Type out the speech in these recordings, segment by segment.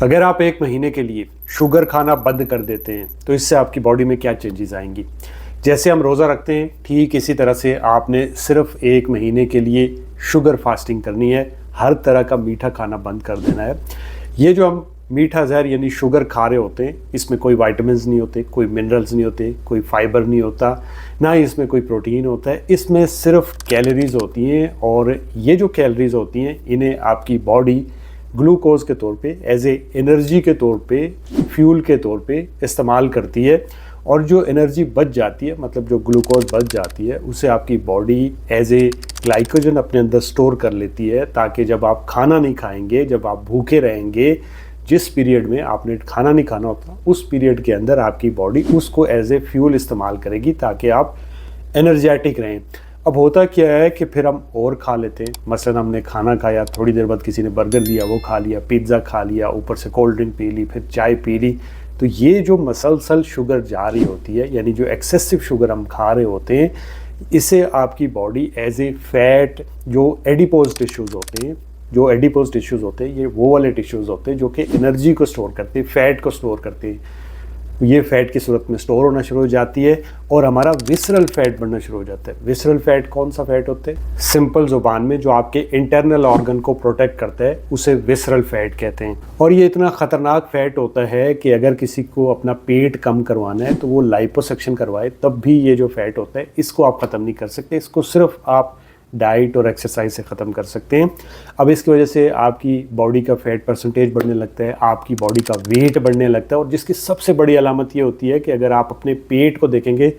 अगर आप 1 महीने के लिए शुगर खाना बंद कर देते हैं तो इससे आपकी बॉडी में क्या चेंजेस आएंगी। जैसे हम रोज़ा रखते हैं ठीक इसी तरह से आपने सिर्फ 1 महीने के लिए शुगर फास्टिंग करनी है। हर तरह का मीठा खाना बंद कर देना है। ये जो हम मीठा जहर यानी शुगर खा रहे होते हैं इसमें कोई विटामिन्स नहीं होते, कोई मिनरल्स नहीं होते, कोई फाइबर नहीं होता, ना ही इसमें कोई प्रोटीन होता है। इसमें सिर्फ कैलोरीज होती हैं और ये जो कैलोरीज होती हैं इन्हें आपकी बॉडी ग्लूकोज के तौर पे एज ए एनर्जी के तौर पे, फ्यूल के तौर पे इस्तेमाल करती है। और जो एनर्जी बच जाती है, मतलब जो ग्लूकोज बच जाती है, उसे आपकी बॉडी एज ए ग्लाइकोजन अपने अंदर स्टोर कर लेती है, ताकि जब आप खाना नहीं खाएंगे, जब आप भूखे रहेंगे, जिस पीरियड में आपने खाना नहीं खाना होता उस पीरियड के अंदर आपकी बॉडी उसको एज ए फ्यूल इस्तेमाल करेगी ताकि आप एनर्जेटिक रहें। अब होता क्या है कि फिर हम और खा लेते हैं। मसलन हमने खाना खाया, थोड़ी देर बाद किसी ने बर्गर दिया वो खा लिया, पिज़्ज़ा खा लिया, ऊपर से कोल्ड ड्रिंक पी ली, फिर चाय पी ली। तो ये जो मसलसल शुगर जा रही होती है, यानी जो एक्सेसिव शुगर हम खा रहे होते हैं, इसे आपकी बॉडी एज ए फैट, जो एडिपोज टिश्यूज़ होते हैं, ये वो वाले टिश्यूज़ होते हैं जो कि एनर्जी को स्टोर करते हैं, फैट को स्टोर करते हैं। ये फैट की सूरत में स्टोर होना शुरू हो जाती है और हमारा विसरल फैट बनना शुरू हो जाता है। विसरल फैट कौन सा फैट होता है? सिंपल जुबान में जो आपके इंटरनल ऑर्गन को प्रोटेक्ट करता है उसे विसरल फैट कहते हैं। और ये इतना ख़तरनाक फैट होता है कि अगर किसी को अपना पेट कम करवाना है तो वो लाइपोसक्शन करवाए, तब भी ये जो फैट होता है इसको आप ख़त्म नहीं कर सकते। इसको सिर्फ आप डाइट और एक्सरसाइज से ख़त्म कर सकते हैं। अब इसकी वजह से आपकी बॉडी का फैट परसेंटेज बढ़ने लगता है, आपकी बॉडी का वेट बढ़ने लगता है। और जिसकी सबसे बड़ी अलामत ये होती है कि अगर आप अपने पेट को देखेंगे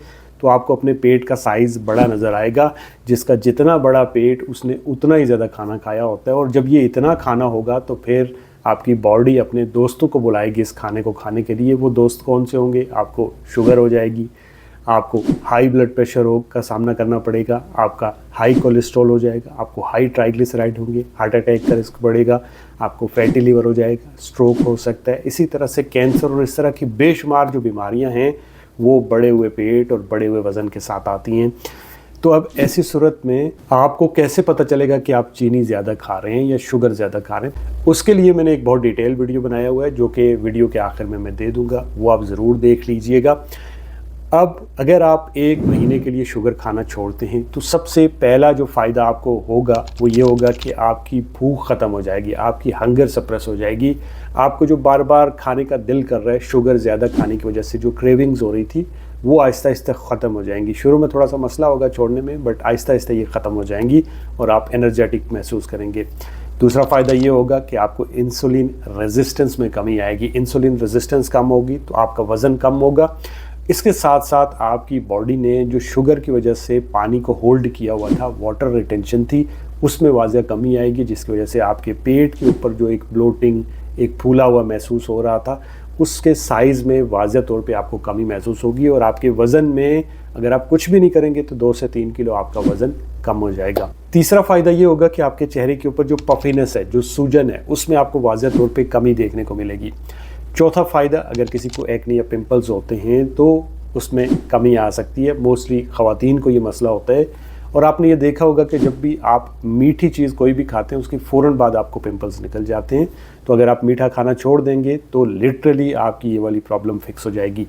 तो आपको अपने पेट का साइज़ बड़ा नज़र आएगा। जिसका जितना बड़ा पेट उसने उतना ही ज़्यादा खाना खाया होता है। और जब ये इतना खाना होगा तो फिर आपकी बॉडी अपने दोस्तों को बुलाएगी इस खाने को खाने के लिए। वो दोस्त कौन से होंगे? आपको शुगर हो जाएगी, आपको हाई ब्लड प्रेशर का सामना करना पड़ेगा, आपका हाई कोलेस्ट्रॉल हो जाएगा, आपको हाई ट्राइग्लिसराइड होंगे, हार्ट अटैक का रिस्क बढ़ेगा, आपको फैटी लिवर हो जाएगा, स्ट्रोक हो सकता है। इसी तरह से कैंसर और इस तरह की बेशुमार जो बीमारियां हैं वो बढ़े हुए पेट और बढ़े हुए वज़न के साथ आती हैं। तो अब ऐसी सूरत में आपको कैसे पता चलेगा कि आप चीनी ज़्यादा खा रहे हैं या शुगर ज़्यादा खा रहे हैं? उसके लिए मैंने एक बहुत डिटेल वीडियो बनाया हुआ है जो कि वीडियो के आखिर में मैं दे दूँगा, वो आप ज़रूर देख लीजिएगा। अब अगर आप 1 महीने के लिए शुगर खाना छोड़ते हैं तो सबसे पहला जो फ़ायदा आपको होगा वो ये होगा कि आपकी भूख ख़त्म हो जाएगी, आपकी हंगर सप्रेस हो जाएगी। आपको जो बार बार खाने का दिल कर रहा है, शुगर ज़्यादा खाने की वजह से जो क्रेविंग्स हो रही थी, वो आहिस्ता आहिस्ता ख़त्म हो जाएंगी। शुरू में थोड़ा सा मसला होगा छोड़ने में, बट आहिस्ता आहिस्ता ये ख़त्म हो जाएंगी और आप एनर्जेटिक महसूस करेंगे। दूसरा फ़ायदा ये होगा कि आपको इंसुलिन रेजिस्टेंस में कमी आएगी। इंसुलिन रेजिस्टेंस कम होगी तो आपका वज़न कम होगा। इसके साथ साथ आपकी बॉडी ने जो शुगर की वजह से पानी को होल्ड किया हुआ था, वाटर रिटेंशन थी, उसमें वाज़ह कमी आएगी, जिसकी वजह से आपके पेट के ऊपर जो एक ब्लोटिंग, एक फूला हुआ महसूस हो रहा था, उसके साइज़ में वाज़ह तौर पे आपको कमी महसूस होगी। और आपके वज़न में अगर आप कुछ भी नहीं करेंगे तो 2 से 3 किलो आपका वज़न कम हो जाएगा। तीसरा फ़ायदा ये होगा कि आपके चेहरे के ऊपर जो पफिनेस है, जो सूजन है, उसमें आपको वाज़ह तौर पे कमी देखने को मिलेगी। चौथा फ़ायदा, अगर किसी को एक्ने या पिंपल्स होते हैं तो उसमें कमी आ सकती है। मोस्टली ख़वातीन को ये मसला होता है। और आपने ये देखा होगा कि जब भी आप मीठी चीज़ कोई भी खाते हैं उसकी फ़ौरन बाद आपको पिंपल्स निकल जाते हैं। तो अगर आप मीठा खाना छोड़ देंगे तो लिटरली आपकी ये वाली प्रॉब्लम फिक्स हो जाएगी।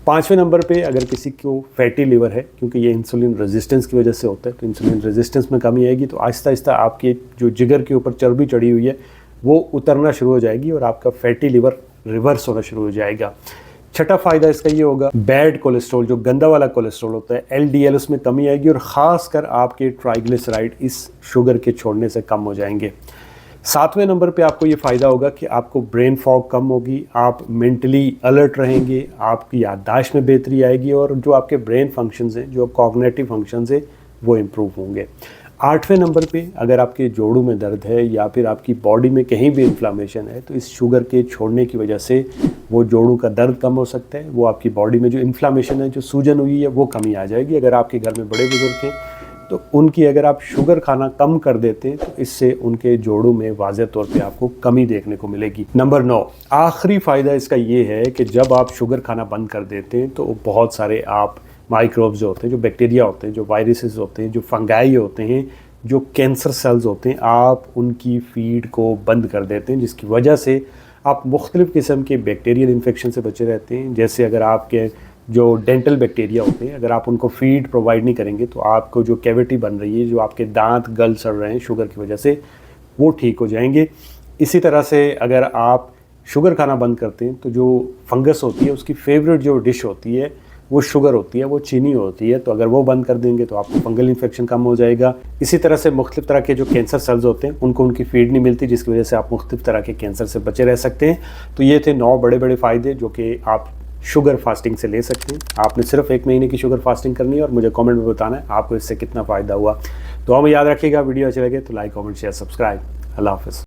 5वें नंबर पे अगर किसी को फैटी लिवर है, क्योंकि ये इंसुलिन रेजिस्टेंस की वजह से होता है, तो इंसुलिन रेजिस्टेंस में कमी आएगी तो आहिस्ता आहिस्ता आपके जो जिगर के ऊपर चर्बी चढ़ी हुई है वो उतरना शुरू हो जाएगी और आपका फैटी लिवर रिवर्स होना शुरू हो जाएगा। छठा फ़ायदा इसका ये होगा, बैड कोलेस्ट्रॉल, जो गंदा वाला कोलेस्ट्रॉल होता है, LDL, उसमें कमी आएगी और ख़ासकर आपके ट्राइग्लिसराइड इस शुगर के छोड़ने से कम हो जाएंगे। 7वें नंबर पे आपको ये फ़ायदा होगा कि आपको ब्रेन फॉग कम होगी, आप मेंटली अलर्ट रहेंगे, आपकी याददाश्त में बेहतरी आएगी और जो आपके ब्रेन फंक्शंस हैं, जो कॉग्निटिव फंक्शंस हैं, वो इम्प्रूव होंगे। 8वें नंबर पे अगर आपके जोड़ों में दर्द है या फिर आपकी बॉडी में कहीं भी इन्फ्लामेशन है तो इस शुगर के छोड़ने की वजह से वो जोड़ों का दर्द कम हो सकता है। वो आपकी बॉडी में जो इन्फ्लामेशन है, जो सूजन हुई है, वो कमी आ जाएगी। अगर आपके घर में बड़े बुजुर्ग हैं तो उनकी अगर आप शुगर खाना कम कर देते हैं तो इससे उनके जोड़ों में वाज़ह तौर पे आपको कमी देखने को मिलेगी। नंबर 9, आखिरी फ़ायदा इसका ये है कि जब आप शुगर खाना बंद कर देते हैं तो बहुत सारे आप माइक्रोब्स जो होते हैं, जो बैक्टीरिया होते हैं, जो वायरसेस होते हैं, जो फंगाई होते हैं, जो कैंसर सेल्स होते हैं, आप उनकी फीड को बंद कर देते हैं, जिसकी वजह से आप मुख्तलिफ़ किस्म के बैक्टीरियल इन्फेक्शन से बचे रहते हैं। जैसे अगर आपके जो डेंटल बैक्टीरिया होते हैं, अगर आप उनको फीड प्रोवाइड नहीं करेंगे तो आपको जो कैविटी बन रही है, जो आपके दांत गल सड़ रहे हैं शुगर की वजह से, वो ठीक हो जाएंगे। इसी तरह से अगर आप शुगर खाना बंद करते हैं तो जो फंगस होती है उसकी फेवरेट जो डिश होती है वो शुगर होती है, वो चीनी होती है। तो अगर वो बंद कर देंगे तो आपको फंगल इन्फेक्शन कम हो जाएगा। इसी तरह से मुख्तलिफ तरह के जो कैंसर सेल्स होते हैं उनको उनकी फीड नहीं मिलती, जिसकी वजह से आप मुख्तलिफ तरह के कैंसर से बचे रह सकते हैं। तो ये थे 9 बड़े बड़े फ़ायदे जो कि आप शुगर फास्टिंग से ले सकते हैं। आपने सिर्फ 1 महीने की शुगर फास्टिंग करनी है और मुझे कमेंट में बताना है आपको इससे कितना फ़ायदा हुआ। तो हमें याद रखिएगा, वीडियो अच्छे लगे तो लाइक, कमेंट, शेयर, सब्सक्राइब। अल्लाह हाफ़िज़।